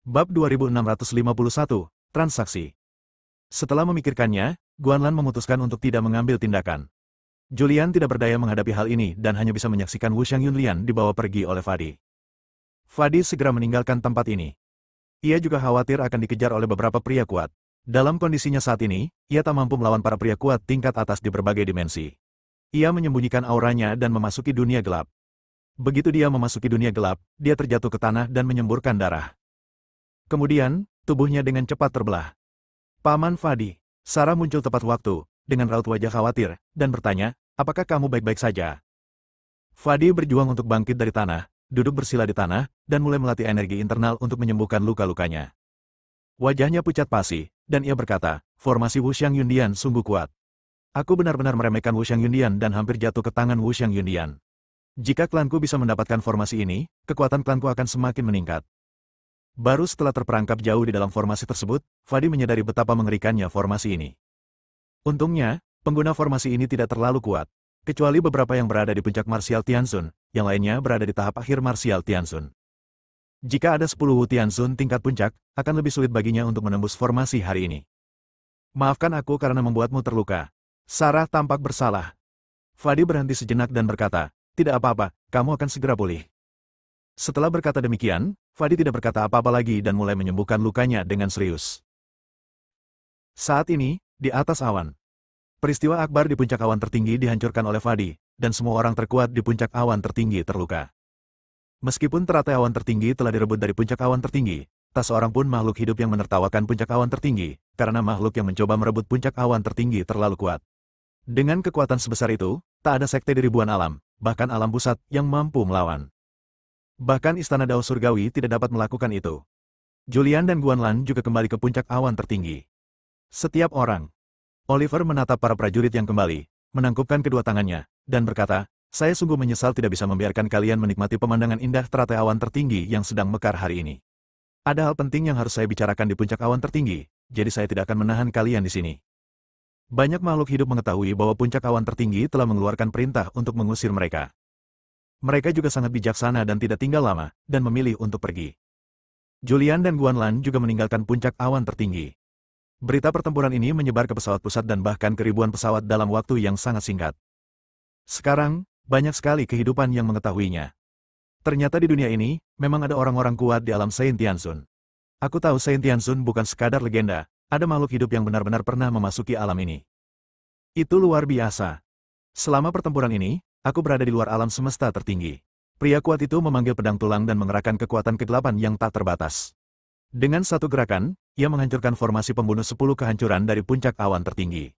Bab 2651, Transaksi. Setelah memikirkannya, Guanlan memutuskan untuk tidak mengambil tindakan. Julian tidak berdaya menghadapi hal ini dan hanya bisa menyaksikan Wu Xiangyunlian dibawa pergi oleh Fadi. Fadi segera meninggalkan tempat ini. Ia juga khawatir akan dikejar oleh beberapa pria kuat. Dalam kondisinya saat ini, ia tak mampu melawan para pria kuat tingkat atas di berbagai dimensi. Ia menyembunyikan auranya dan memasuki dunia gelap. Begitu dia memasuki dunia gelap, dia terjatuh ke tanah dan menyemburkan darah. Kemudian, tubuhnya dengan cepat terbelah. Paman Fadi, Sarah muncul tepat waktu, dengan raut wajah khawatir, dan bertanya, apakah kamu baik-baik saja? Fadi berjuang untuk bangkit dari tanah, duduk bersila di tanah, dan mulai melatih energi internal untuk menyembuhkan luka-lukanya. Wajahnya pucat pasi, dan ia berkata, formasi Wu Xiangyundian sungguh kuat. Aku benar-benar meremehkan Wu Xiangyundian dan hampir jatuh ke tangan Wu Xiangyundian. Jika klanku bisa mendapatkan formasi ini, kekuatan klanku akan semakin meningkat. Baru setelah terperangkap jauh di dalam formasi tersebut, Fadi menyadari betapa mengerikannya formasi ini. Untungnya, pengguna formasi ini tidak terlalu kuat, kecuali beberapa yang berada di puncak martial Tianzun, yang lainnya berada di tahap akhir martial Tianzun. Jika ada 10 Wu Tianzun tingkat puncak, akan lebih sulit baginya untuk menembus formasi hari ini. Maafkan aku karena membuatmu terluka. Sarah tampak bersalah. Fadi berhenti sejenak dan berkata, tidak apa-apa, kamu akan segera pulih. Setelah berkata demikian, Fadi tidak berkata apa-apa lagi dan mulai menyembuhkan lukanya dengan serius. Saat ini, di atas awan. Peristiwa akbar di puncak awan tertinggi dihancurkan oleh Fadi, dan semua orang terkuat di puncak awan tertinggi terluka. Meskipun teratai awan tertinggi telah direbut dari puncak awan tertinggi, tak seorang pun makhluk hidup yang menertawakan puncak awan tertinggi, karena makhluk yang mencoba merebut puncak awan tertinggi terlalu kuat. Dengan kekuatan sebesar itu, tak ada sekte di ribuan alam, bahkan alam pusat, yang mampu melawan. Bahkan Istana Dao Surgawi tidak dapat melakukan itu. Julian dan Guanlan juga kembali ke puncak awan tertinggi. Setiap orang. Oliver menatap para prajurit yang kembali, menangkupkan kedua tangannya, dan berkata, saya sungguh menyesal tidak bisa membiarkan kalian menikmati pemandangan indah teratai awan tertinggi yang sedang mekar hari ini. Ada hal penting yang harus saya bicarakan di puncak awan tertinggi, jadi saya tidak akan menahan kalian di sini. Banyak makhluk hidup mengetahui bahwa puncak awan tertinggi telah mengeluarkan perintah untuk mengusir mereka. Mereka juga sangat bijaksana dan tidak tinggal lama, dan memilih untuk pergi. Julian dan Guanlan juga meninggalkan puncak awan tertinggi. Berita pertempuran ini menyebar ke pesawat pusat dan bahkan ke ribuan pesawat dalam waktu yang sangat singkat. Sekarang, banyak sekali kehidupan yang mengetahuinya. Ternyata di dunia ini, memang ada orang-orang kuat di alam Saint Tianzun. Aku tahu Saint Tianzun bukan sekadar legenda, ada makhluk hidup yang benar-benar pernah memasuki alam ini. Itu luar biasa. Selama pertempuran ini, aku berada di luar alam semesta tertinggi. Pria kuat itu memanggil pedang tulang dan mengerahkan kekuatan kegelapan yang tak terbatas. Dengan satu gerakan, ia menghancurkan formasi pembunuh 10 kehancuran dari puncak awan tertinggi.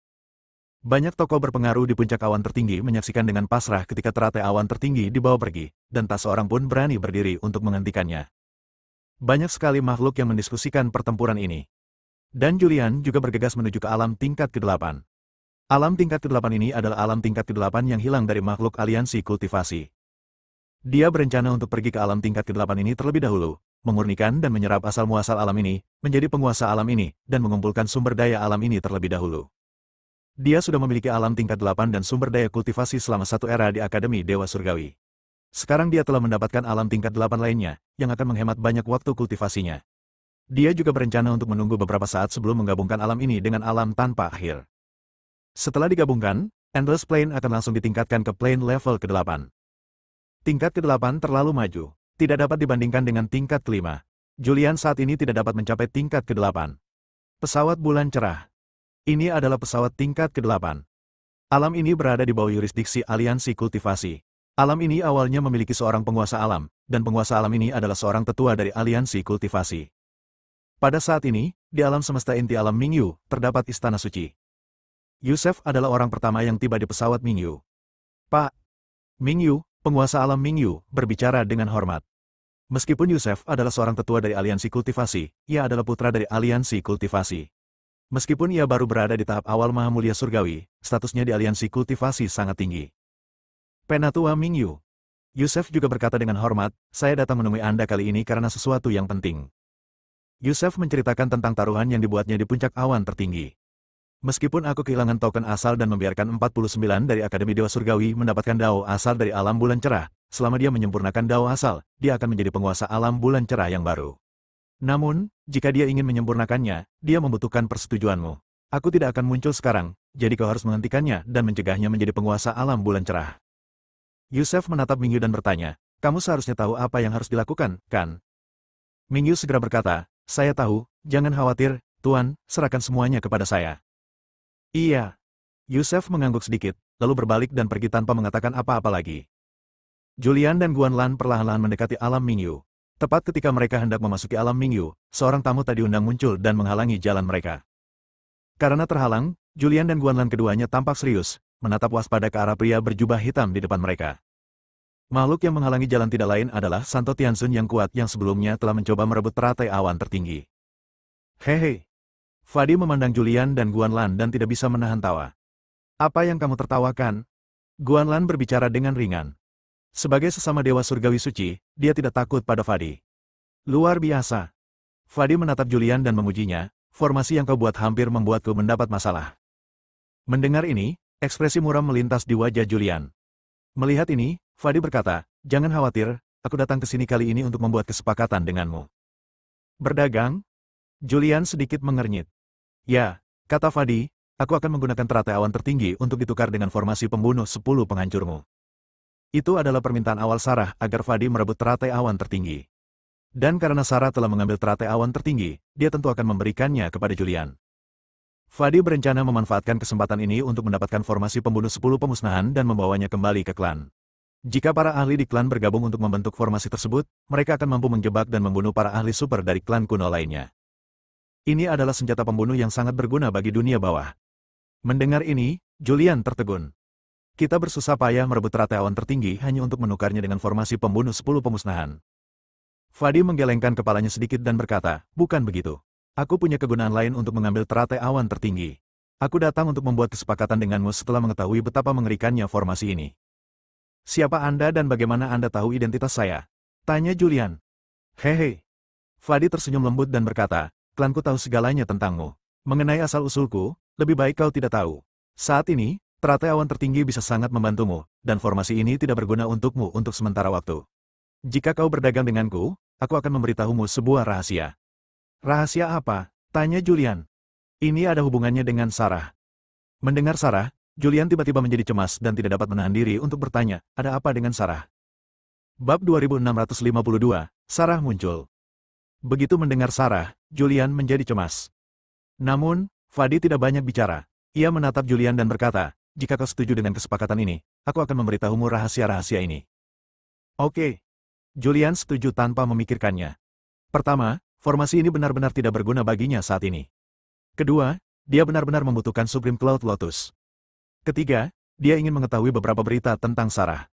Banyak tokoh berpengaruh di puncak awan tertinggi menyaksikan dengan pasrah ketika teratai awan tertinggi dibawa pergi, dan tak seorang pun berani berdiri untuk menghentikannya. Banyak sekali makhluk yang mendiskusikan pertempuran ini. Dan Julian juga bergegas menuju ke alam tingkat ke-8. Alam tingkat ke-8 ini adalah alam tingkat ke-8 yang hilang dari makhluk aliansi kultivasi. Dia berencana untuk pergi ke alam tingkat ke-8 ini terlebih dahulu, memurnikan dan menyerap asal-muasal alam ini, menjadi penguasa alam ini, dan mengumpulkan sumber daya alam ini terlebih dahulu. Dia sudah memiliki alam tingkat 8 dan sumber daya kultivasi selama satu era di Akademi Dewa Surgawi. Sekarang dia telah mendapatkan alam tingkat 8 lainnya, yang akan menghemat banyak waktu kultivasinya. Dia juga berencana untuk menunggu beberapa saat sebelum menggabungkan alam ini dengan alam tanpa akhir. Setelah digabungkan, Endless Plane akan langsung ditingkatkan ke plane level ke-8. Tingkat ke-8 terlalu maju, tidak dapat dibandingkan dengan tingkat ke-5. Julian saat ini tidak dapat mencapai tingkat ke-8. Pesawat bulan cerah. Ini adalah pesawat tingkat ke-8. Alam ini berada di bawah yurisdiksi aliansi kultivasi. Alam ini awalnya memiliki seorang penguasa alam, dan penguasa alam ini adalah seorang tetua dari aliansi kultivasi. Pada saat ini, di alam semesta inti alam Mingyu, terdapat istana suci. Yusef adalah orang pertama yang tiba di pesawat Mingyu. Pak Mingyu, penguasa alam Mingyu, berbicara dengan hormat. Meskipun Yusef adalah seorang tetua dari aliansi kultivasi, ia adalah putra dari aliansi kultivasi. Meskipun ia baru berada di tahap awal Maha Mulia Surgawi, statusnya di aliansi kultivasi sangat tinggi. Penatua Mingyu. Yusef juga berkata dengan hormat, saya datang menemui Anda kali ini karena sesuatu yang penting. Yusef menceritakan tentang taruhan yang dibuatnya di puncak awan tertinggi. Meskipun aku kehilangan token asal dan membiarkan 49 dari Akademi Dewa Surgawi mendapatkan dao asal dari alam bulan cerah, selama dia menyempurnakan dao asal, dia akan menjadi penguasa alam bulan cerah yang baru. Namun, jika dia ingin menyempurnakannya, dia membutuhkan persetujuanmu. Aku tidak akan muncul sekarang, jadi kau harus menghentikannya dan mencegahnya menjadi penguasa alam bulan cerah. Yusef menatap Mingyu dan bertanya, kamu seharusnya tahu apa yang harus dilakukan, kan? Mingyu segera berkata, saya tahu, jangan khawatir, Tuan, serahkan semuanya kepada saya. Iya. Yusef mengangguk sedikit, lalu berbalik dan pergi tanpa mengatakan apa-apa lagi. Julian dan Guanlan perlahan-lahan mendekati alam Mingyu. Tepat ketika mereka hendak memasuki alam Mingyu, seorang tamu tak diundang muncul dan menghalangi jalan mereka. Karena terhalang, Julian dan Guanlan keduanya tampak serius, menatap waspada ke arah pria berjubah hitam di depan mereka. Makhluk yang menghalangi jalan tidak lain adalah Santo Tianzun yang kuat yang sebelumnya telah mencoba merebut teratai awan tertinggi. Hehe. Fadi memandang Julian dan Guanlan dan tidak bisa menahan tawa. Apa yang kamu tertawakan? Guanlan berbicara dengan ringan. Sebagai sesama dewa surgawi suci, dia tidak takut pada Fadi. Luar biasa. Fadi menatap Julian dan memujinya, formasi yang kau buat hampir membuatku mendapat masalah. Mendengar ini, ekspresi muram melintas di wajah Julian. Melihat ini, Fadi berkata, jangan khawatir, aku datang ke sini kali ini untuk membuat kesepakatan denganmu. Berdagang? Julian sedikit mengernyit. Ya, kata Fadi, aku akan menggunakan teratai awan tertinggi untuk ditukar dengan formasi pembunuh 10 penghancurmu. Itu adalah permintaan awal Sarah agar Fadi merebut teratai awan tertinggi. Dan karena Sarah telah mengambil teratai awan tertinggi, dia tentu akan memberikannya kepada Julian. Fadi berencana memanfaatkan kesempatan ini untuk mendapatkan formasi pembunuh 10 pemusnahan dan membawanya kembali ke klan. Jika para ahli di klan bergabung untuk membentuk formasi tersebut, mereka akan mampu menjebak dan membunuh para ahli super dari klan kuno lainnya. Ini adalah senjata pembunuh yang sangat berguna bagi dunia bawah. Mendengar ini, Julian tertegun. Kita bersusah payah merebut teratai awan tertinggi hanya untuk menukarnya dengan formasi pembunuh 10 pemusnahan. Fadi menggelengkan kepalanya sedikit dan berkata, bukan begitu. Aku punya kegunaan lain untuk mengambil teratai awan tertinggi. Aku datang untuk membuat kesepakatan denganmu setelah mengetahui betapa mengerikannya formasi ini. Siapa Anda dan bagaimana Anda tahu identitas saya? Tanya Julian. Hehe. Fadi tersenyum lembut dan berkata, klanku tahu segalanya tentangmu. Mengenai asal-usulku, lebih baik kau tidak tahu. Saat ini, teratai awan tertinggi bisa sangat membantumu, dan formasi ini tidak berguna untukmu untuk sementara waktu. Jika kau berdagang denganku, aku akan memberitahumu sebuah rahasia. Rahasia apa? Tanya Julian. Ini ada hubungannya dengan Sarah. Mendengar Sarah, Julian tiba-tiba menjadi cemas dan tidak dapat menahan diri untuk bertanya, ada apa dengan Sarah? Bab 2652, Sarah muncul. Begitu mendengar Sarah, Julian menjadi cemas. Namun, Fadi tidak banyak bicara. Ia menatap Julian dan berkata, jika kau setuju dengan kesepakatan ini, aku akan memberitahumu rahasia-rahasia ini. Oke. Julian setuju tanpa memikirkannya. Pertama, formasi ini benar-benar tidak berguna baginya saat ini. Kedua, dia benar-benar membutuhkan Supreme Cloud Lotus. Ketiga, dia ingin mengetahui beberapa berita tentang Sarah.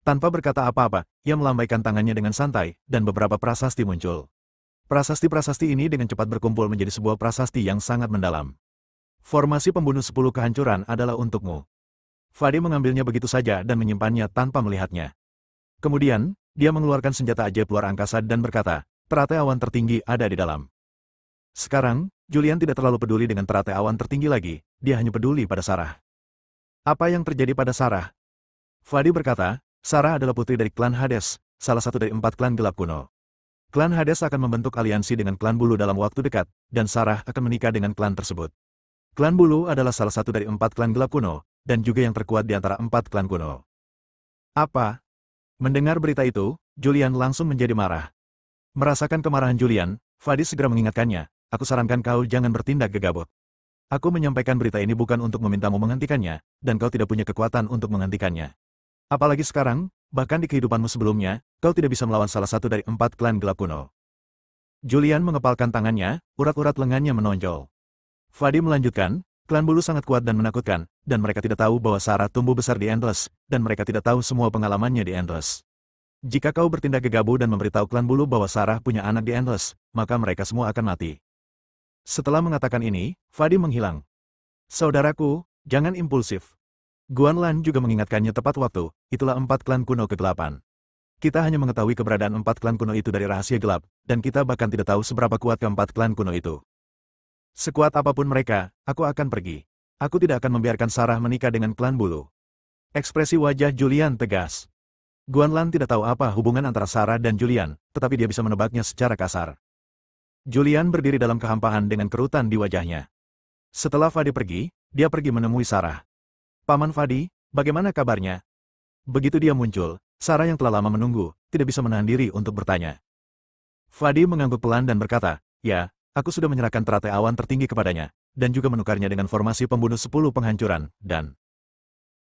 Tanpa berkata apa-apa, ia melambaikan tangannya dengan santai, dan beberapa prasasti muncul. Prasasti-prasasti ini dengan cepat berkumpul menjadi sebuah prasasti yang sangat mendalam. Formasi pembunuh 10 kehancuran adalah untukmu. Fadi mengambilnya begitu saja dan menyimpannya tanpa melihatnya. Kemudian, dia mengeluarkan senjata ajaib luar angkasa dan berkata, teratai awan tertinggi ada di dalam. Sekarang, Julian tidak terlalu peduli dengan teratai awan tertinggi lagi, dia hanya peduli pada Sarah. Apa yang terjadi pada Sarah? Fadi berkata, Sarah adalah putri dari klan Hades, salah satu dari 4 klan gelap kuno. Klan Hades akan membentuk aliansi dengan klan Bulu dalam waktu dekat, dan Sarah akan menikah dengan klan tersebut. Klan Bulu adalah salah satu dari 4 klan gelap kuno, dan juga yang terkuat di antara 4 klan kuno. Apa? Mendengar berita itu, Julian langsung menjadi marah. Merasakan kemarahan Julian, Fadi segera mengingatkannya, aku sarankan kau jangan bertindak gegabah. Aku menyampaikan berita ini bukan untuk memintamu menghentikannya, dan kau tidak punya kekuatan untuk menghentikannya. Apalagi sekarang, bahkan di kehidupanmu sebelumnya, kau tidak bisa melawan salah satu dari 4 klan gelap kuno. Julian mengepalkan tangannya, urat-urat lengannya menonjol. Fadi melanjutkan, klan Bulu sangat kuat dan menakutkan, dan mereka tidak tahu bahwa Sarah tumbuh besar di Endless, dan mereka tidak tahu semua pengalamannya di Endless. Jika kau bertindak gegabah dan memberitahu klan Bulu bahwa Sarah punya anak di Endless, maka mereka semua akan mati. Setelah mengatakan ini, Fadi menghilang. Saudaraku, jangan impulsif. Guanlan juga mengingatkannya tepat waktu, itulah 4 klan kuno kegelapan. Kita hanya mengetahui keberadaan 4 klan kuno itu dari rahasia gelap, dan kita bahkan tidak tahu seberapa kuat ke-4 klan kuno itu. Sekuat apapun mereka, aku akan pergi. Aku tidak akan membiarkan Sarah menikah dengan klan Bulu. Ekspresi wajah Julian tegas. Guanlan tidak tahu apa hubungan antara Sarah dan Julian, tetapi dia bisa menebaknya secara kasar. Julian berdiri dalam kehampaan dengan kerutan di wajahnya. Setelah Fadi pergi, dia pergi menemui Sarah. Paman Fadi, bagaimana kabarnya? Begitu dia muncul, Sarah yang telah lama menunggu, tidak bisa menahan diri untuk bertanya. Fadi mengangguk pelan dan berkata, ya, aku sudah menyerahkan teratai awan tertinggi kepadanya, dan juga menukarnya dengan formasi pembunuh 10 penghancuran, dan...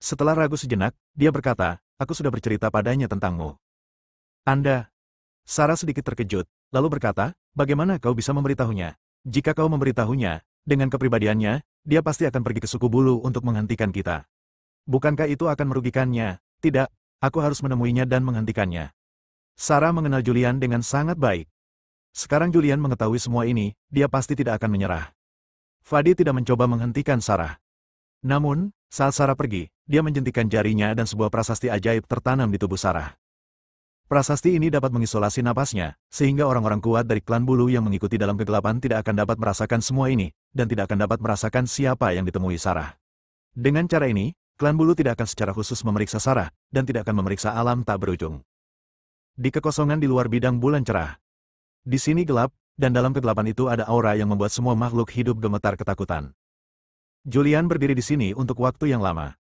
Setelah ragu sejenak, dia berkata, aku sudah bercerita padanya tentangmu. Anda... Sarah sedikit terkejut, lalu berkata, bagaimana kau bisa memberitahunya? Jika kau memberitahunya, dengan kepribadiannya, dia pasti akan pergi ke suku bulu untuk menghentikan kita. Bukankah itu akan merugikannya? Tidak, aku harus menemuinya dan menghentikannya. Sarah mengenal Julian dengan sangat baik. Sekarang Julian mengetahui semua ini, dia pasti tidak akan menyerah. Fadi tidak mencoba menghentikan Sarah. Namun, saat Sarah pergi, dia menjentikan jarinya dan sebuah prasasti ajaib tertanam di tubuh Sarah. Prasasti ini dapat mengisolasi napasnya, sehingga orang-orang kuat dari klan bulu yang mengikuti dalam kegelapan tidak akan dapat merasakan semua ini, dan tidak akan dapat merasakan siapa yang ditemui Sarah. Dengan cara ini, klan bulu tidak akan secara khusus memeriksa Sarah, dan tidak akan memeriksa alam tak berujung. Di kekosongan di luar bidang bulan cerah. Di sini gelap, dan dalam kegelapan itu ada aura yang membuat semua makhluk hidup gemetar ketakutan. Julian berdiri di sini untuk waktu yang lama.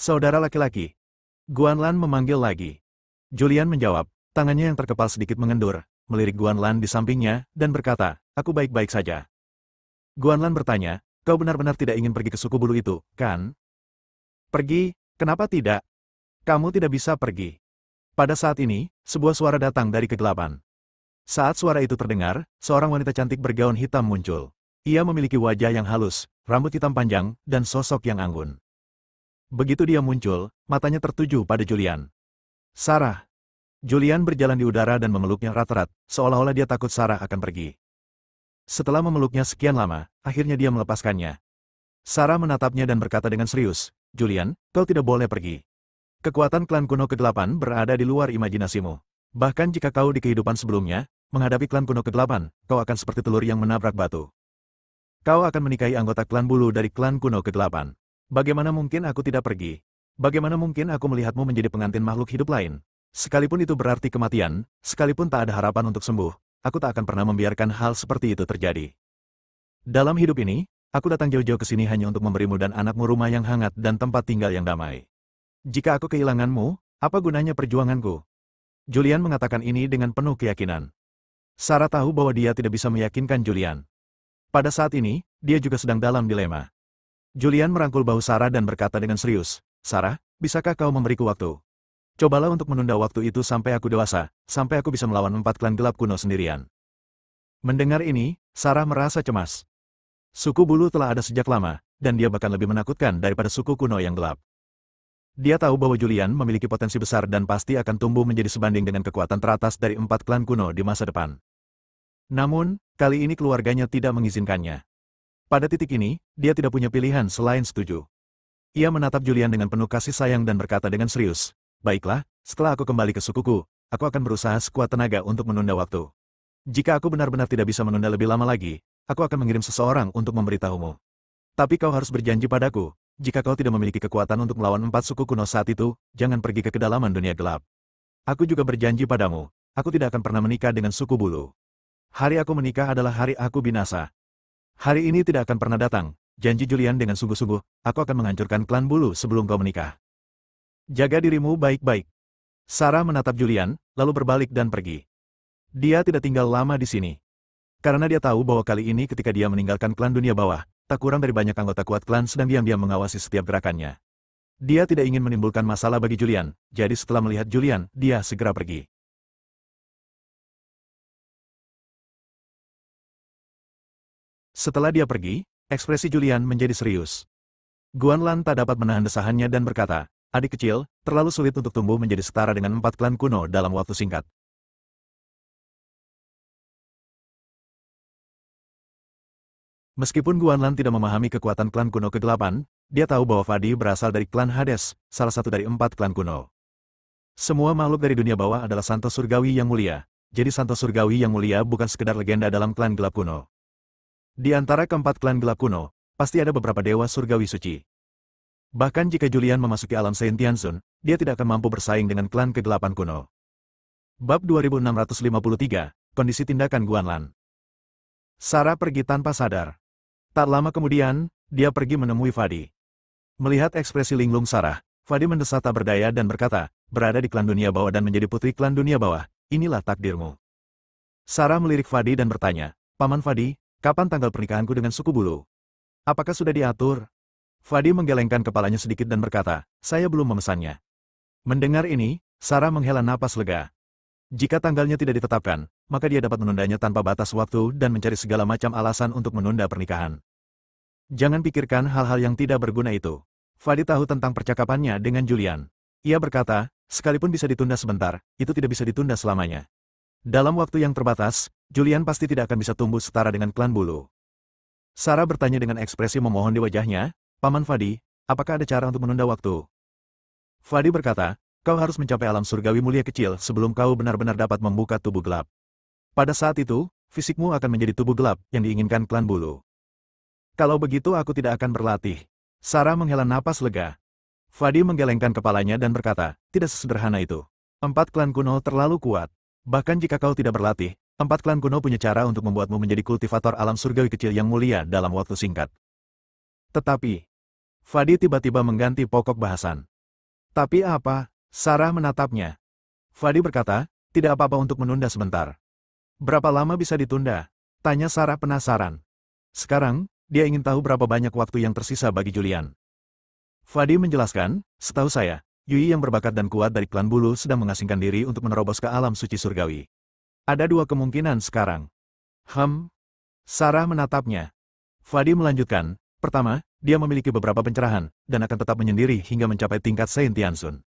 Saudara laki-laki. Guanlan memanggil lagi. Julian menjawab, tangannya yang terkepal sedikit mengendur, melirik Guanlan di sampingnya, dan berkata, aku baik-baik saja. Guanlan bertanya, kau benar-benar tidak ingin pergi ke suku bulu itu, kan? Pergi, kenapa tidak? Kamu tidak bisa pergi. Pada saat ini, sebuah suara datang dari kegelapan. Saat suara itu terdengar, seorang wanita cantik bergaun hitam muncul. Ia memiliki wajah yang halus, rambut hitam panjang, dan sosok yang anggun. Begitu dia muncul, matanya tertuju pada Julian. Sarah. Julian berjalan di udara dan memeluknya erat-erat, seolah-olah dia takut Sarah akan pergi. Setelah memeluknya sekian lama, akhirnya dia melepaskannya. Sarah menatapnya dan berkata dengan serius, Julian, kau tidak boleh pergi. Kekuatan klan kuno kegelapan berada di luar imajinasimu. Bahkan jika kau di kehidupan sebelumnya, menghadapi klan kuno kegelapan, kau akan seperti telur yang menabrak batu. Kau akan menikahi anggota klan bulu dari klan kuno kegelapan. Bagaimana mungkin aku tidak pergi? Bagaimana mungkin aku melihatmu menjadi pengantin makhluk hidup lain? Sekalipun itu berarti kematian, sekalipun tak ada harapan untuk sembuh, aku tak akan pernah membiarkan hal seperti itu terjadi. Dalam hidup ini, aku datang jauh-jauh ke sini hanya untuk memberimu dan anakmu rumah yang hangat dan tempat tinggal yang damai. Jika aku kehilanganmu, apa gunanya perjuanganku? Julian mengatakan ini dengan penuh keyakinan. Sarah tahu bahwa dia tidak bisa meyakinkan Julian. Pada saat ini, dia juga sedang dalam dilema. Julian merangkul bahu Sarah dan berkata dengan serius, Sarah, bisakah kau memberiku waktu? Cobalah untuk menunda waktu itu sampai aku dewasa, sampai aku bisa melawan 4 klan gelap kuno sendirian. Mendengar ini, Sarah merasa cemas. Suku bulu telah ada sejak lama, dan dia bahkan lebih menakutkan daripada suku kuno yang gelap. Dia tahu bahwa Julian memiliki potensi besar dan pasti akan tumbuh menjadi sebanding dengan kekuatan teratas dari 4 klan kuno di masa depan. Namun, kali ini keluarganya tidak mengizinkannya. Pada titik ini, dia tidak punya pilihan selain setuju. Ia menatap Julian dengan penuh kasih sayang dan berkata dengan serius, baiklah, setelah aku kembali ke sukuku, aku akan berusaha sekuat tenaga untuk menunda waktu. Jika aku benar-benar tidak bisa menunda lebih lama lagi, aku akan mengirim seseorang untuk memberitahumu. Tapi kau harus berjanji padaku, jika kau tidak memiliki kekuatan untuk melawan 4 suku kuno saat itu, jangan pergi ke kedalaman dunia gelap. Aku juga berjanji padamu, aku tidak akan pernah menikah dengan suku bulu. Hari aku menikah adalah hari aku binasa. Hari ini tidak akan pernah datang, janji Julian dengan sungguh-sungguh, aku akan menghancurkan klan bulu sebelum kau menikah. Jaga dirimu baik-baik. Sarah menatap Julian, lalu berbalik dan pergi. Dia tidak tinggal lama di sini. Karena dia tahu bahwa kali ini ketika dia meninggalkan klan dunia bawah, tak kurang dari banyak anggota kuat klan sedang diam-diam mengawasi setiap gerakannya. Dia tidak ingin menimbulkan masalah bagi Julian, jadi setelah melihat Julian, dia segera pergi. Setelah dia pergi, ekspresi Julian menjadi serius. Guanlan tak dapat menahan desahannya dan berkata, adik kecil, terlalu sulit untuk tumbuh menjadi setara dengan 4 klan kuno dalam waktu singkat. Meskipun Guanlan tidak memahami kekuatan klan kuno kegelapan, dia tahu bahwa Fadi berasal dari klan Hades, salah satu dari 4 klan kuno. Semua makhluk dari dunia bawah adalah santo surgawi yang mulia, jadi santo surgawi yang mulia bukan sekedar legenda dalam klan gelap kuno. Di antara keempat klan gelap kuno, pasti ada beberapa dewa surgawi suci. Bahkan jika Julian memasuki alam Saint Tianzun, dia tidak akan mampu bersaing dengan klan kegelapan kuno. Bab 2653, Kondisi Tindakan Guanlan. Sarah pergi tanpa sadar. Tak lama kemudian, dia pergi menemui Fadi. Melihat ekspresi linglung Sarah, Fadi mendesak tak berdaya dan berkata, berada di klan dunia bawah dan menjadi putri klan dunia bawah, inilah takdirmu. Sarah melirik Fadi dan bertanya, Paman Fadi, kapan tanggal pernikahanku dengan suku bulu? Apakah sudah diatur? Fadi menggelengkan kepalanya sedikit dan berkata, saya belum memesannya. Mendengar ini, Sarah menghela napas lega. Jika tanggalnya tidak ditetapkan, maka dia dapat menundanya tanpa batas waktu dan mencari segala macam alasan untuk menunda pernikahan. Jangan pikirkan hal-hal yang tidak berguna itu. Fadi tahu tentang percakapannya dengan Julian. Ia berkata, sekalipun bisa ditunda sebentar, itu tidak bisa ditunda selamanya. Dalam waktu yang terbatas, Julian pasti tidak akan bisa tumbuh setara dengan klan bulu. Sarah bertanya dengan ekspresi memohon di wajahnya, Paman Fadi, apakah ada cara untuk menunda waktu? Fadi berkata, kau harus mencapai alam surgawi mulia kecil sebelum kau benar-benar dapat membuka tubuh gelap. Pada saat itu, fisikmu akan menjadi tubuh gelap yang diinginkan klan bulu. Kalau begitu aku tidak akan berlatih. Sarah menghela napas lega. Fadi menggelengkan kepalanya dan berkata, tidak sesederhana itu. 4 klan kuno terlalu kuat. Bahkan jika kau tidak berlatih, 4 klan kuno punya cara untuk membuatmu menjadi kultivator alam surgawi kecil yang mulia dalam waktu singkat. Tetapi, Fadi tiba-tiba mengganti pokok bahasan. Tapi apa? Sarah menatapnya. Fadi berkata, tidak apa-apa untuk menunda sebentar. Berapa lama bisa ditunda? Tanya Sarah penasaran. Sekarang, dia ingin tahu berapa banyak waktu yang tersisa bagi Julian. Fadi menjelaskan, setahu saya, Yui yang berbakat dan kuat dari klan bulu sedang mengasingkan diri untuk menerobos ke alam suci surgawi. Ada 2 kemungkinan sekarang. Sarah menatapnya. Fadi melanjutkan, pertama, dia memiliki beberapa pencerahan, dan akan tetap menyendiri hingga mencapai tingkat Saint Tianxun.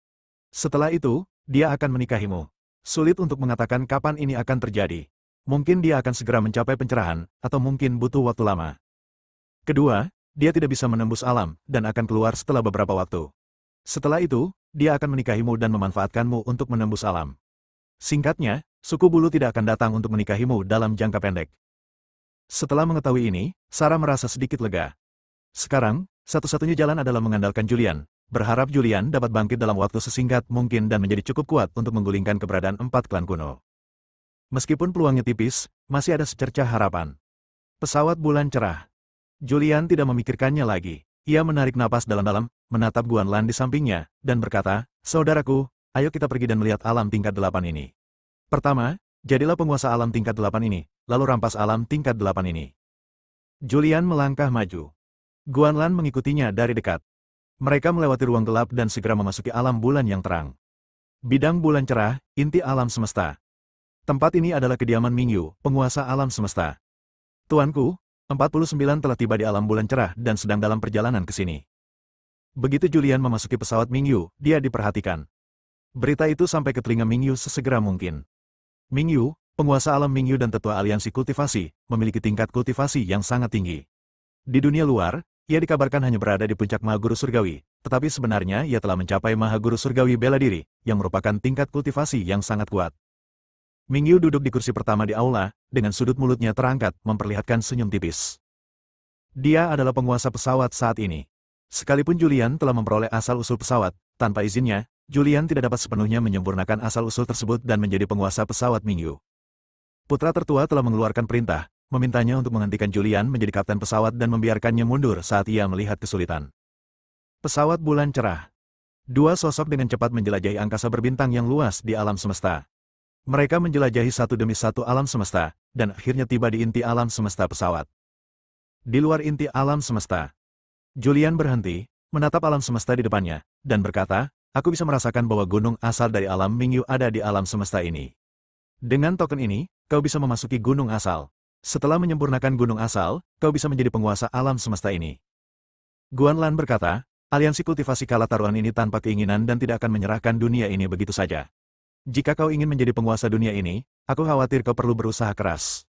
Setelah itu, dia akan menikahimu. Sulit untuk mengatakan kapan ini akan terjadi. Mungkin dia akan segera mencapai pencerahan, atau mungkin butuh waktu lama. Kedua, dia tidak bisa menembus alam, dan akan keluar setelah beberapa waktu. Setelah itu, dia akan menikahimu dan memanfaatkanmu untuk menembus alam. Singkatnya, suku bulu tidak akan datang untuk menikahimu dalam jangka pendek. Setelah mengetahui ini, Sarah merasa sedikit lega. Sekarang, satu-satunya jalan adalah mengandalkan Julian. Berharap Julian dapat bangkit dalam waktu sesingkat mungkin dan menjadi cukup kuat untuk menggulingkan keberadaan 4 klan kuno. Meskipun peluangnya tipis, masih ada secercah harapan. Pesawat bulan cerah. Julian tidak memikirkannya lagi. Ia menarik napas dalam-dalam, menatap Guanlan di sampingnya, dan berkata, saudaraku, ayo kita pergi dan melihat alam tingkat 8 ini. Pertama, jadilah penguasa alam tingkat 8 ini, lalu rampas alam tingkat 8 ini. Julian melangkah maju. Guanlan mengikutinya dari dekat. Mereka melewati ruang gelap dan segera memasuki alam bulan yang terang. Bidang bulan cerah, inti alam semesta. Tempat ini adalah kediaman Mingyu, penguasa alam semesta. Tuanku, 49 telah tiba di alam bulan cerah dan sedang dalam perjalanan ke sini. Begitu Julian memasuki pesawat Mingyu, dia diperhatikan. Berita itu sampai ke telinga Mingyu sesegera mungkin. Mingyu, penguasa alam Mingyu dan tetua aliansi kultivasi, memiliki tingkat kultivasi yang sangat tinggi. Di dunia luar, ia dikabarkan hanya berada di puncak Mahaguru Surgawi, tetapi sebenarnya ia telah mencapai Mahaguru Surgawi bela diri, yang merupakan tingkat kultivasi yang sangat kuat. Mingyu duduk di kursi pertama di aula, dengan sudut mulutnya terangkat, memperlihatkan senyum tipis. Dia adalah penguasa pesawat saat ini. Sekalipun Julian telah memperoleh asal-usul pesawat, tanpa izinnya, Julian tidak dapat sepenuhnya menyempurnakan asal-usul tersebut dan menjadi penguasa pesawat Mingyu. Putra tertua telah mengeluarkan perintah, memintanya untuk menghentikan Julian menjadi kapten pesawat dan membiarkannya mundur saat ia melihat kesulitan. Pesawat bulan cerah. 2 sosok dengan cepat menjelajahi angkasa berbintang yang luas di alam semesta. Mereka menjelajahi satu demi satu alam semesta, dan akhirnya tiba di inti alam semesta pesawat. Di luar inti alam semesta, Julian berhenti, menatap alam semesta di depannya, dan berkata, aku bisa merasakan bahwa gunung asal dari alam Mingyu ada di alam semesta ini. Dengan token ini, kau bisa memasuki gunung asal. Setelah menyempurnakan gunung asal, kau bisa menjadi penguasa alam semesta ini. Guanlan berkata, aliansi kultivasi kalah taruhan ini tanpa keinginan dan tidak akan menyerahkan dunia ini begitu saja. Jika kau ingin menjadi penguasa dunia ini, aku khawatir kau perlu berusaha keras.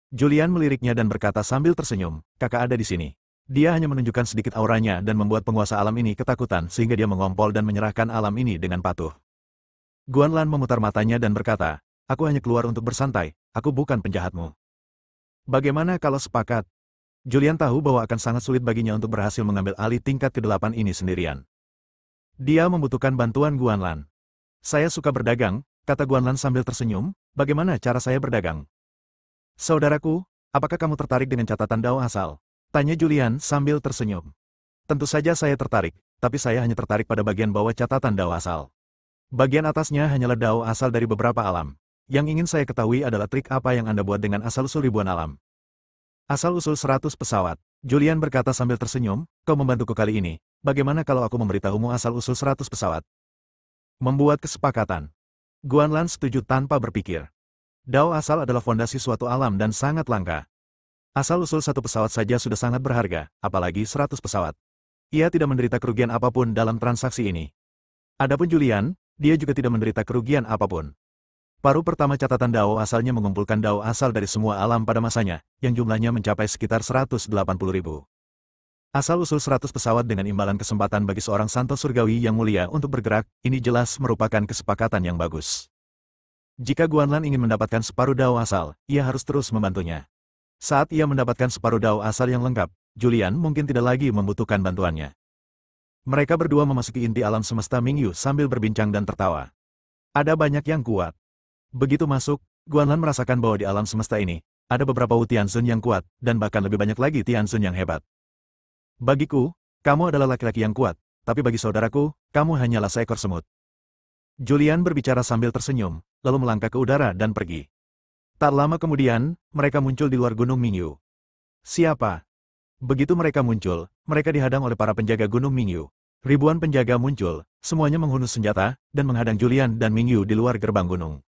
Julian meliriknya dan berkata sambil tersenyum, kakak ada di sini. Dia hanya menunjukkan sedikit auranya dan membuat penguasa alam ini ketakutan sehingga dia mengompol dan menyerahkan alam ini dengan patuh. Guanlan memutar matanya dan berkata, aku hanya keluar untuk bersantai, aku bukan penjahatmu. Bagaimana kalau sepakat? Julian tahu bahwa akan sangat sulit baginya untuk berhasil mengambil alih tingkat ke-8 ini sendirian. Dia membutuhkan bantuan Guanlan. Saya suka berdagang, kata Guanlan sambil tersenyum, bagaimana cara saya berdagang? Saudaraku, Apakah kamu tertarik dengan catatan Dao asal? Tanya Julian sambil tersenyum. Tentu saja saya tertarik, tapi saya hanya tertarik pada bagian bawah catatan Dao asal. Bagian atasnya hanyalah Dao asal dari beberapa alam. Yang ingin saya ketahui adalah trik apa yang Anda buat dengan asal-usul ribuan alam. Asal-usul 100 pesawat. Julian berkata sambil tersenyum, kau membantuku kali ini. Bagaimana kalau aku memberitahumu asal-usul 100 pesawat? Membuat kesepakatan. Guanlan setuju tanpa berpikir. Dao asal adalah fondasi suatu alam dan sangat langka. Asal-usul satu pesawat saja sudah sangat berharga, apalagi 100 pesawat. Ia tidak menderita kerugian apapun dalam transaksi ini. Adapun Julian, dia juga tidak menderita kerugian apapun. Paruh pertama catatan Dao asalnya mengumpulkan Dao asal dari semua alam pada masanya, yang jumlahnya mencapai sekitar 180.000. Asal-usul 100 pesawat dengan imbalan kesempatan bagi seorang santo surgawi yang mulia untuk bergerak, ini jelas merupakan kesepakatan yang bagus. Jika Guanlan ingin mendapatkan separuh Dao asal, ia harus terus membantunya. Saat ia mendapatkan separuh Dao asal yang lengkap, Julian mungkin tidak lagi membutuhkan bantuannya. Mereka berdua memasuki inti alam semesta Mingyu sambil berbincang dan tertawa. Ada banyak yang kuat. Begitu masuk, Guanlan merasakan bahwa di alam semesta ini, ada beberapa Wu Tianxun yang kuat, dan bahkan lebih banyak lagi Tianxun yang hebat. Bagiku, kamu adalah laki-laki yang kuat, tapi bagi saudaraku, kamu hanyalah seekor semut. Julian berbicara sambil tersenyum, lalu melangkah ke udara dan pergi. Tak lama kemudian, mereka muncul di luar Gunung Mingyu. Siapa? Begitu mereka muncul, mereka dihadang oleh para penjaga Gunung Mingyu. Ribuan penjaga muncul, semuanya menghunus senjata, dan menghadang Julian dan Mingyu di luar gerbang gunung.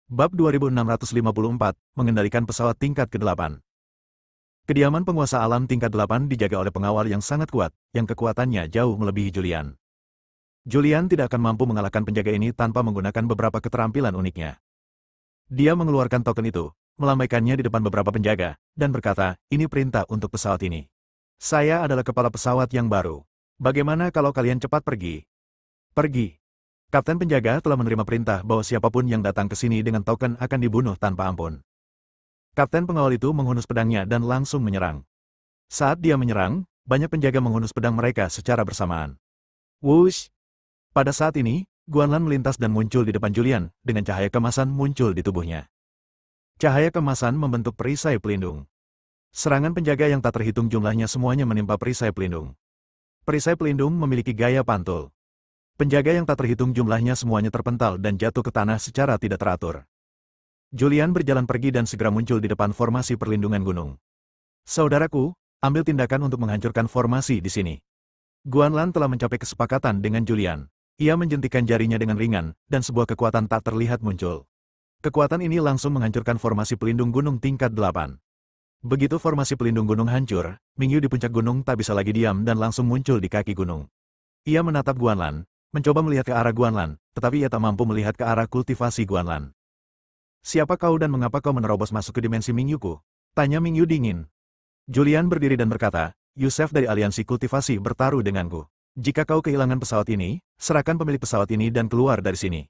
Bab 2654, mengendalikan pesawat tingkat ke-8. Kediaman penguasa alam tingkat 8 dijaga oleh pengawal yang sangat kuat, yang kekuatannya jauh melebihi Julian. Julian tidak akan mampu mengalahkan penjaga ini tanpa menggunakan beberapa keterampilan uniknya. Dia mengeluarkan token itu, melambaikannya di depan beberapa penjaga, dan berkata, ini perintah untuk pesawat ini. Saya adalah kepala pesawat yang baru. Bagaimana kalau kalian cepat pergi? Pergi. Kapten penjaga telah menerima perintah bahwa siapapun yang datang ke sini dengan token akan dibunuh tanpa ampun. Kapten pengawal itu menghunus pedangnya dan langsung menyerang. Saat dia menyerang, banyak penjaga menghunus pedang mereka secara bersamaan. Wush! Pada saat ini, Guanlan melintas dan muncul di depan Julian, dengan cahaya kemasan muncul di tubuhnya. Cahaya kemasan membentuk perisai pelindung. Serangan penjaga yang tak terhitung jumlahnya semuanya menimpa perisai pelindung. Perisai pelindung memiliki gaya pantul. Penjaga yang tak terhitung jumlahnya semuanya terpental dan jatuh ke tanah secara tidak teratur. Julian berjalan pergi dan segera muncul di depan formasi perlindungan gunung. Saudaraku, ambil tindakan untuk menghancurkan formasi di sini. Guanlan telah mencapai kesepakatan dengan Julian. Ia menjentikan jarinya dengan ringan, dan sebuah kekuatan tak terlihat muncul. Kekuatan ini langsung menghancurkan formasi pelindung gunung tingkat 8. Begitu formasi pelindung gunung hancur, Mingyu di puncak gunung tak bisa lagi diam dan langsung muncul di kaki gunung. Ia menatap Guanlan, mencoba melihat ke arah Guanlan, tetapi ia tak mampu melihat ke arah kultivasi Guanlan. Siapa kau dan mengapa kau menerobos masuk ke dimensi Mingyuku? Tanya Mingyu dingin. Julian berdiri dan berkata, Yusef dari aliansi kultivasi bertaruh denganku. Jika kau kehilangan pesawat ini, serahkan pemilik pesawat ini dan keluar dari sini.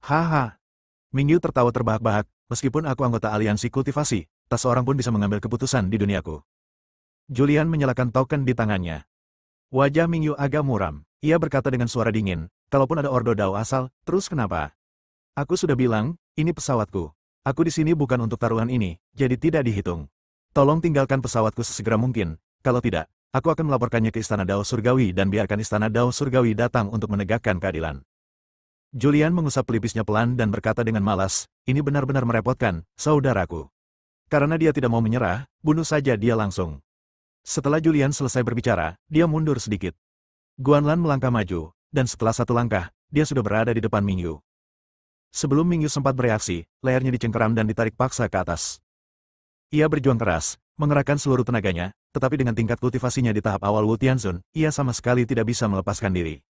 Haha. Mingyu tertawa terbahak-bahak, meskipun aku anggota aliansi kultivasi, tak seorang pun bisa mengambil keputusan di duniaku. Julian menyalakan token di tangannya. Wajah Mingyu agak muram. Ia berkata dengan suara dingin, kalaupun ada ordo Dao asal, terus kenapa? Aku sudah bilang, ini pesawatku. Aku di sini bukan untuk taruhan ini, jadi tidak dihitung. Tolong tinggalkan pesawatku sesegera mungkin, kalau tidak, aku akan melaporkannya ke Istana Dao Surgawi dan biarkan Istana Dao Surgawi datang untuk menegakkan keadilan. Julian mengusap pelipisnya pelan dan berkata dengan malas, ini benar-benar merepotkan, saudaraku. Karena dia tidak mau menyerah, bunuh saja dia langsung. Setelah Julian selesai berbicara, dia mundur sedikit. Guanlan melangkah maju, dan setelah satu langkah, dia sudah berada di depan Mingyu. Sebelum Mingyu sempat bereaksi, lehernya dicengkeram dan ditarik paksa ke atas. Ia berjuang keras, mengerahkan seluruh tenaganya, tetapi dengan tingkat kultivasinya di tahap awal Wu Tianxun, ia sama sekali tidak bisa melepaskan diri.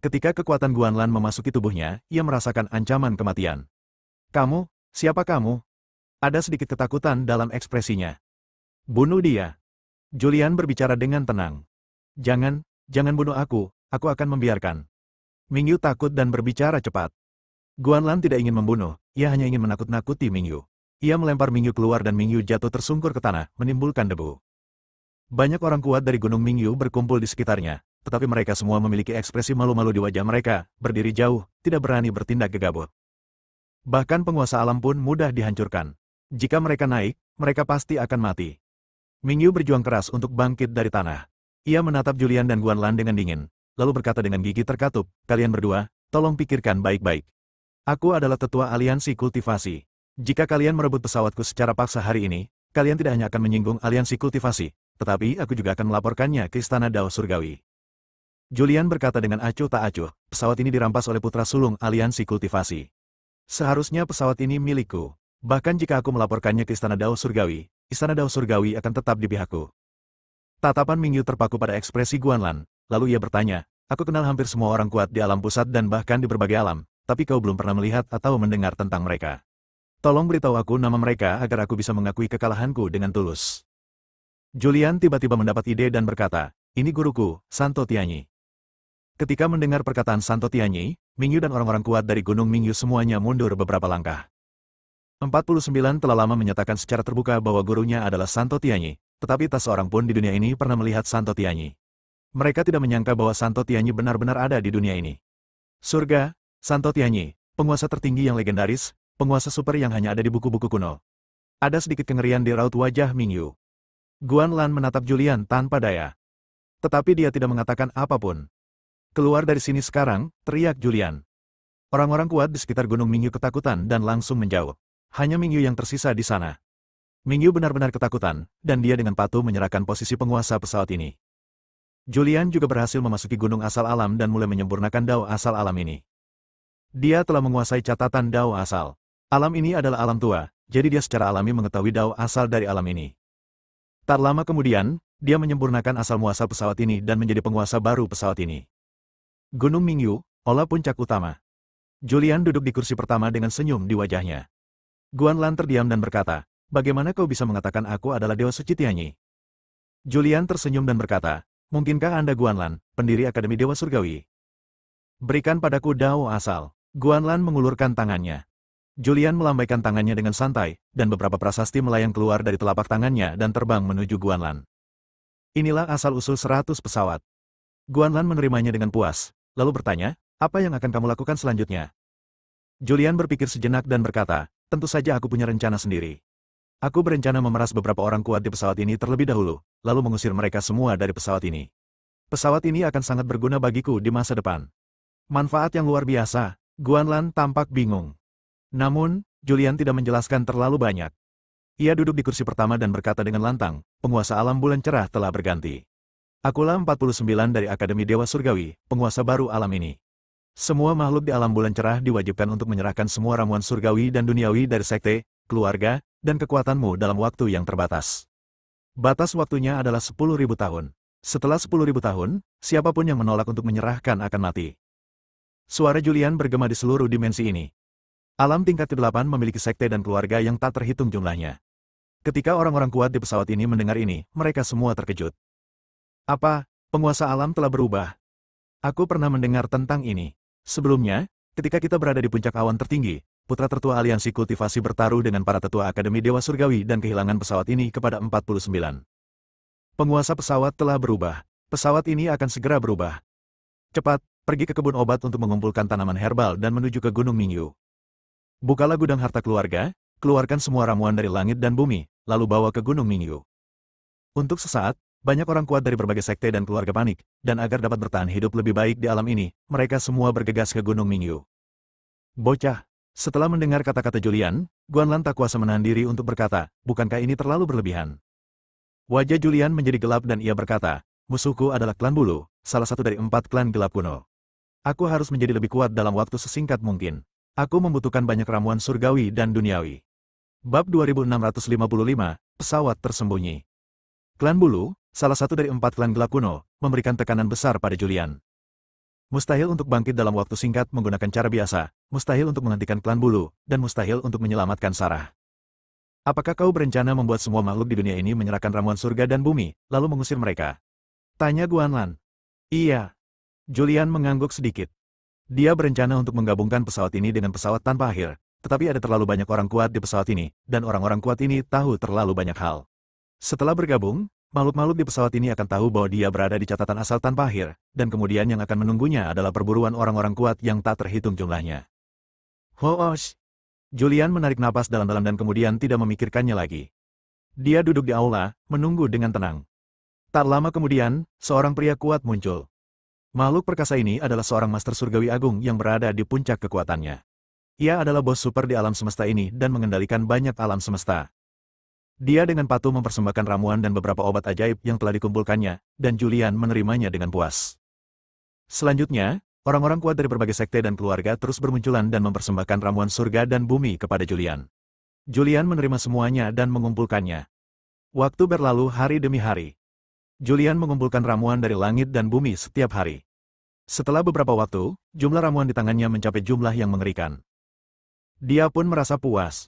Ketika kekuatan Guanlan memasuki tubuhnya, ia merasakan ancaman kematian. Kamu? Siapa kamu? Ada sedikit ketakutan dalam ekspresinya. Bunuh dia. Julian berbicara dengan tenang. Jangan bunuh aku akan membiarkan. Mingyu takut dan berbicara cepat. Guanlan tidak ingin membunuh, ia hanya ingin menakut-nakuti Mingyu. Ia melempar Mingyu keluar dan Mingyu jatuh tersungkur ke tanah, menimbulkan debu. Banyak orang kuat dari Gunung Mingyu berkumpul di sekitarnya, tetapi mereka semua memiliki ekspresi malu-malu di wajah mereka, berdiri jauh, tidak berani bertindak gegabah. Bahkan penguasa alam pun mudah dihancurkan. Jika mereka naik, mereka pasti akan mati. Mingyu berjuang keras untuk bangkit dari tanah. Ia menatap Julian dan Guanlan dengan dingin, lalu berkata dengan gigi terkatup, kalian berdua, tolong pikirkan baik-baik. Aku adalah tetua aliansi kultivasi. Jika kalian merebut pesawatku secara paksa hari ini, kalian tidak hanya akan menyinggung aliansi kultivasi, tetapi aku juga akan melaporkannya ke Istana Dao Surgawi. Julian berkata dengan acuh tak acuh, pesawat ini dirampas oleh putra sulung aliansi kultivasi. Seharusnya pesawat ini milikku. Bahkan jika aku melaporkannya ke Istana Dao Surgawi, Istana Dao Surgawi akan tetap di pihakku. Tatapan Mingyu terpaku pada ekspresi Guanlan, lalu ia bertanya, aku kenal hampir semua orang kuat di alam pusat dan bahkan di berbagai alam, tapi kau belum pernah melihat atau mendengar tentang mereka. Tolong beritahu aku nama mereka agar aku bisa mengakui kekalahanku dengan tulus. Julian tiba-tiba mendapat ide dan berkata, ini guruku, Santo Tianyi. Ketika mendengar perkataan Santo Tianyi, Mingyu dan orang-orang kuat dari Gunung Mingyu semuanya mundur beberapa langkah. 49 telah lama menyatakan secara terbuka bahwa gurunya adalah Santo Tianyi. Tetapi tak seorang pun di dunia ini pernah melihat Santo Tianyi. Mereka tidak menyangka bahwa Santo Tianyi benar-benar ada di dunia ini. Surga, Santo Tianyi, penguasa tertinggi yang legendaris, penguasa super yang hanya ada di buku-buku kuno. Ada sedikit kengerian di raut wajah Mingyu. Guanlan menatap Julian tanpa daya. Tetapi dia tidak mengatakan apapun. Keluar dari sini sekarang, teriak Julian. Orang-orang kuat di sekitar Gunung Mingyu ketakutan dan langsung menjauh. Hanya Mingyu yang tersisa di sana. Mingyu benar-benar ketakutan, dan dia dengan patuh menyerahkan posisi penguasa pesawat ini. Julian juga berhasil memasuki gunung asal alam dan mulai menyempurnakan Dao asal alam ini. Dia telah menguasai catatan Dao asal. Alam ini adalah alam tua, jadi dia secara alami mengetahui Dao asal dari alam ini. Tak lama kemudian, dia menyempurnakan asal muasal pesawat ini dan menjadi penguasa baru pesawat ini. Gunung Mingyu, olah puncak utama. Julian duduk di kursi pertama dengan senyum di wajahnya. Guanlan terdiam dan berkata, bagaimana kau bisa mengatakan aku adalah Dewa Suci Tianyi? Julian tersenyum dan berkata, mungkinkah Anda Guanlan, pendiri Akademi Dewa Surgawi? Berikan padaku Dao asal. Guanlan mengulurkan tangannya. Julian melambaikan tangannya dengan santai, dan beberapa prasasti melayang keluar dari telapak tangannya dan terbang menuju Guanlan. Inilah asal-usul 100 pesawat. Guanlan menerimanya dengan puas, lalu bertanya, apa yang akan kamu lakukan selanjutnya? Julian berpikir sejenak dan berkata, tentu saja aku punya rencana sendiri. Aku berencana memeras beberapa orang kuat di pesawat ini terlebih dahulu, lalu mengusir mereka semua dari pesawat ini. Pesawat ini akan sangat berguna bagiku di masa depan. Manfaat yang luar biasa. Guanlan tampak bingung. Namun, Julian tidak menjelaskan terlalu banyak. Ia duduk di kursi pertama dan berkata dengan lantang, penguasa alam bulan cerah telah berganti. Akulah 49 dari Akademi Dewa Surgawi, penguasa baru alam ini. Semua makhluk di alam bulan cerah diwajibkan untuk menyerahkan semua ramuan surgawi dan duniawi dari sekte, keluarga, dan kekuatanmu dalam waktu yang terbatas. Batas waktunya adalah 10.000 tahun. Setelah 10.000 tahun, siapapun yang menolak untuk menyerahkan akan mati. Suara Julian bergema di seluruh dimensi ini. Alam tingkat ke-8 memiliki sekte dan keluarga yang tak terhitung jumlahnya. Ketika orang-orang kuat di pesawat ini mendengar ini, mereka semua terkejut. Apa, penguasa alam telah berubah? Aku pernah mendengar tentang ini. Sebelumnya, ketika kita berada di puncak awan tertinggi, putra tertua aliansi kultivasi bertaruh dengan para tetua Akademi Dewa Surgawi dan kehilangan pesawat ini kepada 49. Penguasa pesawat telah berubah. Pesawat ini akan segera berubah. Cepat, pergi ke kebun obat untuk mengumpulkan tanaman herbal dan menuju ke Gunung Mingyu. Bukalah gudang harta keluarga, keluarkan semua ramuan dari langit dan bumi, lalu bawa ke Gunung Mingyu. Untuk sesaat, banyak orang kuat dari berbagai sekte dan keluarga panik, dan agar dapat bertahan hidup lebih baik di alam ini, mereka semua bergegas ke Gunung Mingyu. Bocah. Setelah mendengar kata-kata Julian, Guanlan tak kuasa menahan diri untuk berkata, bukankah ini terlalu berlebihan? Wajah Julian menjadi gelap dan ia berkata, musuhku adalah klan bulu, salah satu dari 4 klan gelap kuno. Aku harus menjadi lebih kuat dalam waktu sesingkat mungkin. Aku membutuhkan banyak ramuan surgawi dan duniawi. Bab 2655, Pesawat Tersembunyi. Klan bulu, salah satu dari 4 klan gelap kuno, memberikan tekanan besar pada Julian. Mustahil untuk bangkit dalam waktu singkat menggunakan cara biasa, mustahil untuk menghentikan klan bulu, dan mustahil untuk menyelamatkan Sarah. Apakah kau berencana membuat semua makhluk di dunia ini menyerahkan ramuan surga dan bumi, lalu mengusir mereka? Tanya Guanlan. Iya. Julian mengangguk sedikit. Dia berencana untuk menggabungkan pesawat ini dengan pesawat tanpa akhir, tetapi ada terlalu banyak orang kuat di pesawat ini, dan orang-orang kuat ini tahu terlalu banyak hal. Setelah bergabung, makhluk-makhluk di pesawat ini akan tahu bahwa dia berada di catatan asal tanpa akhir, dan kemudian yang akan menunggunya adalah perburuan orang-orang kuat yang tak terhitung jumlahnya. Hoosh! Julian menarik napas dalam-dalam dan kemudian tidak memikirkannya lagi. Dia duduk di aula, menunggu dengan tenang. Tak lama kemudian, seorang pria kuat muncul. Makhluk perkasa ini adalah seorang Master Surgawi Agung yang berada di puncak kekuatannya. Ia adalah bos super di alam semesta ini dan mengendalikan banyak alam semesta. Dia dengan patuh mempersembahkan ramuan dan beberapa obat ajaib yang telah dikumpulkannya, dan Julian menerimanya dengan puas. Selanjutnya, orang-orang kuat dari berbagai sekte dan keluarga terus bermunculan dan mempersembahkan ramuan surga dan bumi kepada Julian. Julian menerima semuanya dan mengumpulkannya. Waktu berlalu hari demi hari. Julian mengumpulkan ramuan dari langit dan bumi setiap hari. Setelah beberapa waktu, jumlah ramuan di tangannya mencapai jumlah yang mengerikan. Dia pun merasa puas.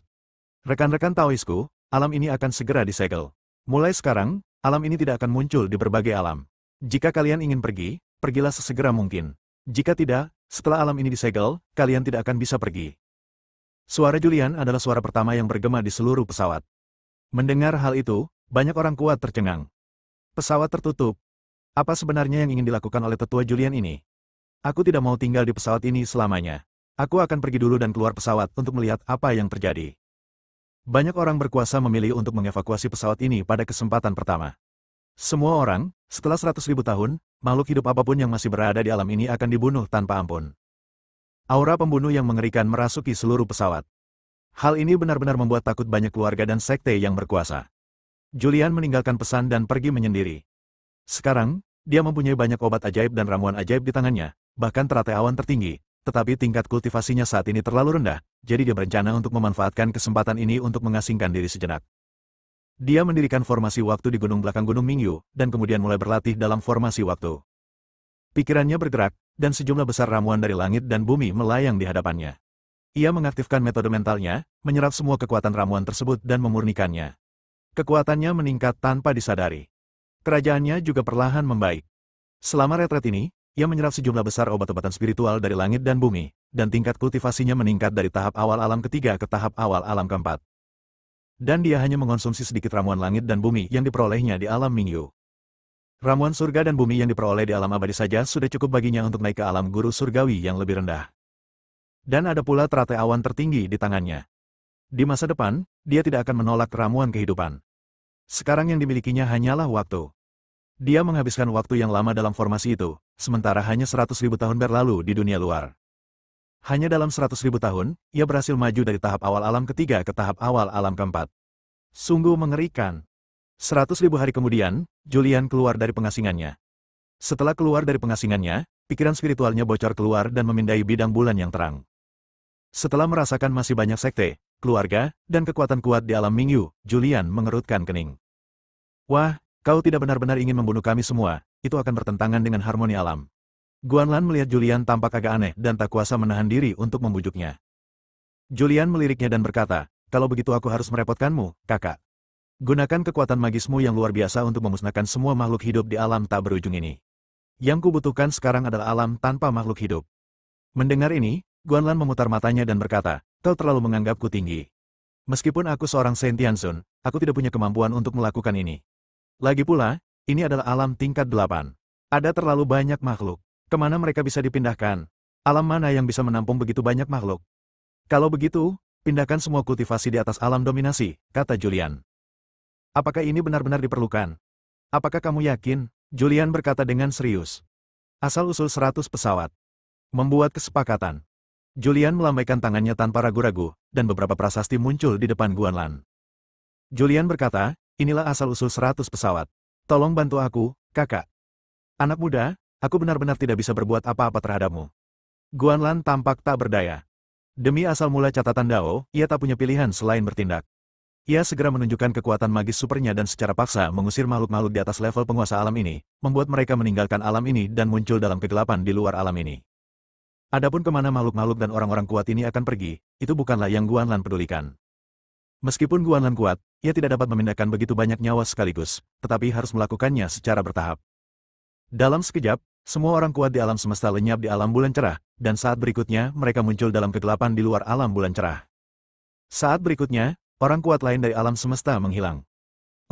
Rekan-rekan Taoisku, alam ini akan segera disegel. Mulai sekarang, alam ini tidak akan muncul di berbagai alam. Jika kalian ingin pergi, pergilah sesegera mungkin. Jika tidak, setelah alam ini disegel, kalian tidak akan bisa pergi. Suara Julian adalah suara pertama yang bergema di seluruh pesawat. Mendengar hal itu, banyak orang kuat tercengang. Pesawat tertutup. Apa sebenarnya yang ingin dilakukan oleh tetua Julian ini? Aku tidak mau tinggal di pesawat ini selamanya. Aku akan pergi dulu dan keluar pesawat untuk melihat apa yang terjadi. Banyak orang berkuasa memilih untuk mengevakuasi pesawat ini pada kesempatan pertama. Semua orang, setelah 100.000 tahun, makhluk hidup apapun yang masih berada di alam ini akan dibunuh tanpa ampun. Aura pembunuh yang mengerikan merasuki seluruh pesawat. Hal ini benar-benar membuat takut banyak keluarga dan sekte yang berkuasa. Julian meninggalkan pesan dan pergi menyendiri. Sekarang, dia mempunyai banyak obat ajaib dan ramuan ajaib di tangannya, bahkan teratai awan tertinggi, tetapi tingkat kultivasinya saat ini terlalu rendah, jadi dia berencana untuk memanfaatkan kesempatan ini untuk mengasingkan diri sejenak. Dia mendirikan formasi waktu di gunung belakang Gunung Mingyu, dan kemudian mulai berlatih dalam formasi waktu. Pikirannya bergerak, dan sejumlah besar ramuan dari langit dan bumi melayang di hadapannya. Ia mengaktifkan metode mentalnya, menyerap semua kekuatan ramuan tersebut dan memurnikannya. Kekuatannya meningkat tanpa disadari. Kerajaannya juga perlahan membaik. Selama retret ini, ia menyerap sejumlah besar obat-obatan spiritual dari langit dan bumi, dan tingkat kultivasinya meningkat dari tahap awal alam ketiga ke tahap awal alam keempat. Dan dia hanya mengonsumsi sedikit ramuan langit dan bumi yang diperolehnya di alam Mingyu. Ramuan surga dan bumi yang diperoleh di alam abadi saja sudah cukup baginya untuk naik ke alam guru surgawi yang lebih rendah. Dan ada pula teratai awan tertinggi di tangannya. Di masa depan, dia tidak akan menolak ramuan kehidupan. Sekarang yang dimilikinya hanyalah waktu. Dia menghabiskan waktu yang lama dalam formasi itu, sementara hanya 100.000 tahun berlalu di dunia luar. Hanya dalam 100.000 tahun, ia berhasil maju dari tahap awal alam ketiga ke tahap awal alam keempat. Sungguh mengerikan. 100.000 hari kemudian, Julian keluar dari pengasingannya. Setelah keluar dari pengasingannya, pikiran spiritualnya bocor keluar dan memindai bidang bulan yang terang. Setelah merasakan masih banyak sekte, keluarga, dan kekuatan kuat di alam Mingyu, Julian mengerutkan kening. Wah, kau tidak benar-benar ingin membunuh kami semua, itu akan bertentangan dengan harmoni alam. Guanlan melihat Julian tampak agak aneh dan tak kuasa menahan diri untuk membujuknya. Julian meliriknya dan berkata, kalau begitu aku harus merepotkanmu, kakak. Gunakan kekuatan magismu yang luar biasa untuk memusnahkan semua makhluk hidup di alam tak berujung ini. Yang kubutuhkan sekarang adalah alam tanpa makhluk hidup. Mendengar ini, Guanlan memutar matanya dan berkata, kau terlalu menganggapku tinggi. Meskipun aku seorang Sentiansun, aku tidak punya kemampuan untuk melakukan ini. Lagi pula, ini adalah alam tingkat 8. Ada terlalu banyak makhluk. Kemana mereka bisa dipindahkan? Alam mana yang bisa menampung begitu banyak makhluk? Kalau begitu, pindahkan semua kultivasi di atas alam dominasi, kata Julian. Apakah ini benar-benar diperlukan? Apakah kamu yakin? Julian berkata dengan serius. Asal-usul 100 pesawat. Membuat kesepakatan. Julian melambaikan tangannya tanpa ragu-ragu, dan beberapa prasasti muncul di depan Guanlan. Julian berkata, inilah asal-usul 100 pesawat. Tolong bantu aku, kakak. Anak muda, aku benar-benar tidak bisa berbuat apa-apa terhadapmu. Guanlan tampak tak berdaya. Demi asal mula catatan Dao, ia tak punya pilihan selain bertindak. Ia segera menunjukkan kekuatan magis supernya dan secara paksa mengusir makhluk-makhluk di atas level penguasa alam ini, membuat mereka meninggalkan alam ini dan muncul dalam kegelapan di luar alam ini. Adapun kemana makhluk-makhluk dan orang-orang kuat ini akan pergi, itu bukanlah yang Guanlan pedulikan. Meskipun Guanlan kuat, ia tidak dapat memindahkan begitu banyak nyawa sekaligus, tetapi harus melakukannya secara bertahap. Dalam sekejap, semua orang kuat di alam semesta lenyap di alam bulan cerah, dan saat berikutnya mereka muncul dalam kegelapan di luar alam bulan cerah. Saat berikutnya, orang kuat lain dari alam semesta menghilang.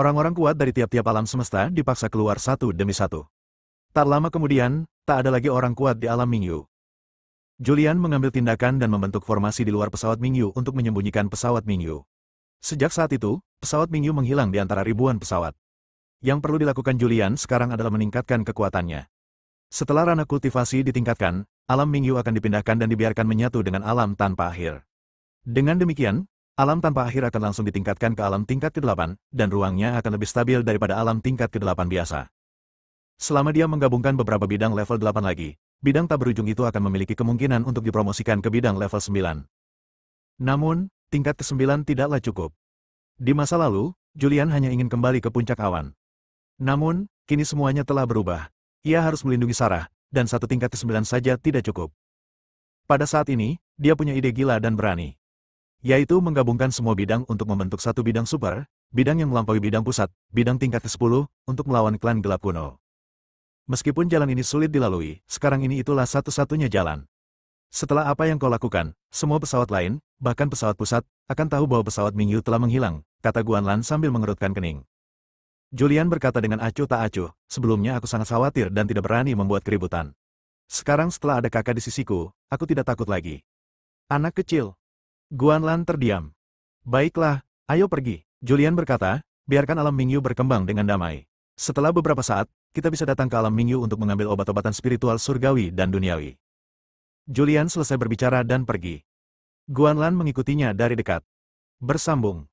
Orang-orang kuat dari tiap-tiap alam semesta dipaksa keluar satu demi satu. Tak lama kemudian, tak ada lagi orang kuat di alam Mingyu. Julian mengambil tindakan dan membentuk formasi di luar pesawat Mingyu untuk menyembunyikan pesawat Mingyu. Sejak saat itu, pesawat Mingyu menghilang di antara ribuan pesawat. Yang perlu dilakukan Julian sekarang adalah meningkatkan kekuatannya. Setelah ranah kultivasi ditingkatkan, alam Mingyu akan dipindahkan dan dibiarkan menyatu dengan alam tanpa akhir. Dengan demikian, alam tanpa akhir akan langsung ditingkatkan ke alam tingkat ke-8, dan ruangnya akan lebih stabil daripada alam tingkat ke-8 biasa. Selama dia menggabungkan beberapa bidang level 8 lagi, bidang tak berujung itu akan memiliki kemungkinan untuk dipromosikan ke bidang level 9. Namun, tingkat ke-9 tidaklah cukup. Di masa lalu, Julian hanya ingin kembali ke puncak awan. Namun, kini semuanya telah berubah. Ia harus melindungi Sarah, dan satu tingkat ke-9 saja tidak cukup. Pada saat ini, dia punya ide gila dan berani. Yaitu menggabungkan semua bidang untuk membentuk satu bidang super, bidang yang melampaui bidang pusat, bidang tingkat ke-10, untuk melawan klan gelap kuno. Meskipun jalan ini sulit dilalui, sekarang ini itulah satu-satunya jalan. Setelah apa yang kau lakukan, semua pesawat lain, bahkan pesawat pusat, akan tahu bahwa pesawat Mingyu telah menghilang, kata Guanlan sambil mengerutkan kening. Julian berkata dengan acuh tak acuh, sebelumnya aku sangat khawatir dan tidak berani membuat keributan. Sekarang setelah ada kakak di sisiku, aku tidak takut lagi. Anak kecil. Guanlan terdiam. Baiklah, ayo pergi. Julian berkata, biarkan alam Mingyu berkembang dengan damai. Setelah beberapa saat, kita bisa datang ke alam Mingyu untuk mengambil obat-obatan spiritual surgawi dan duniawi. Julian selesai berbicara dan pergi. Guanlan mengikutinya dari dekat. Bersambung.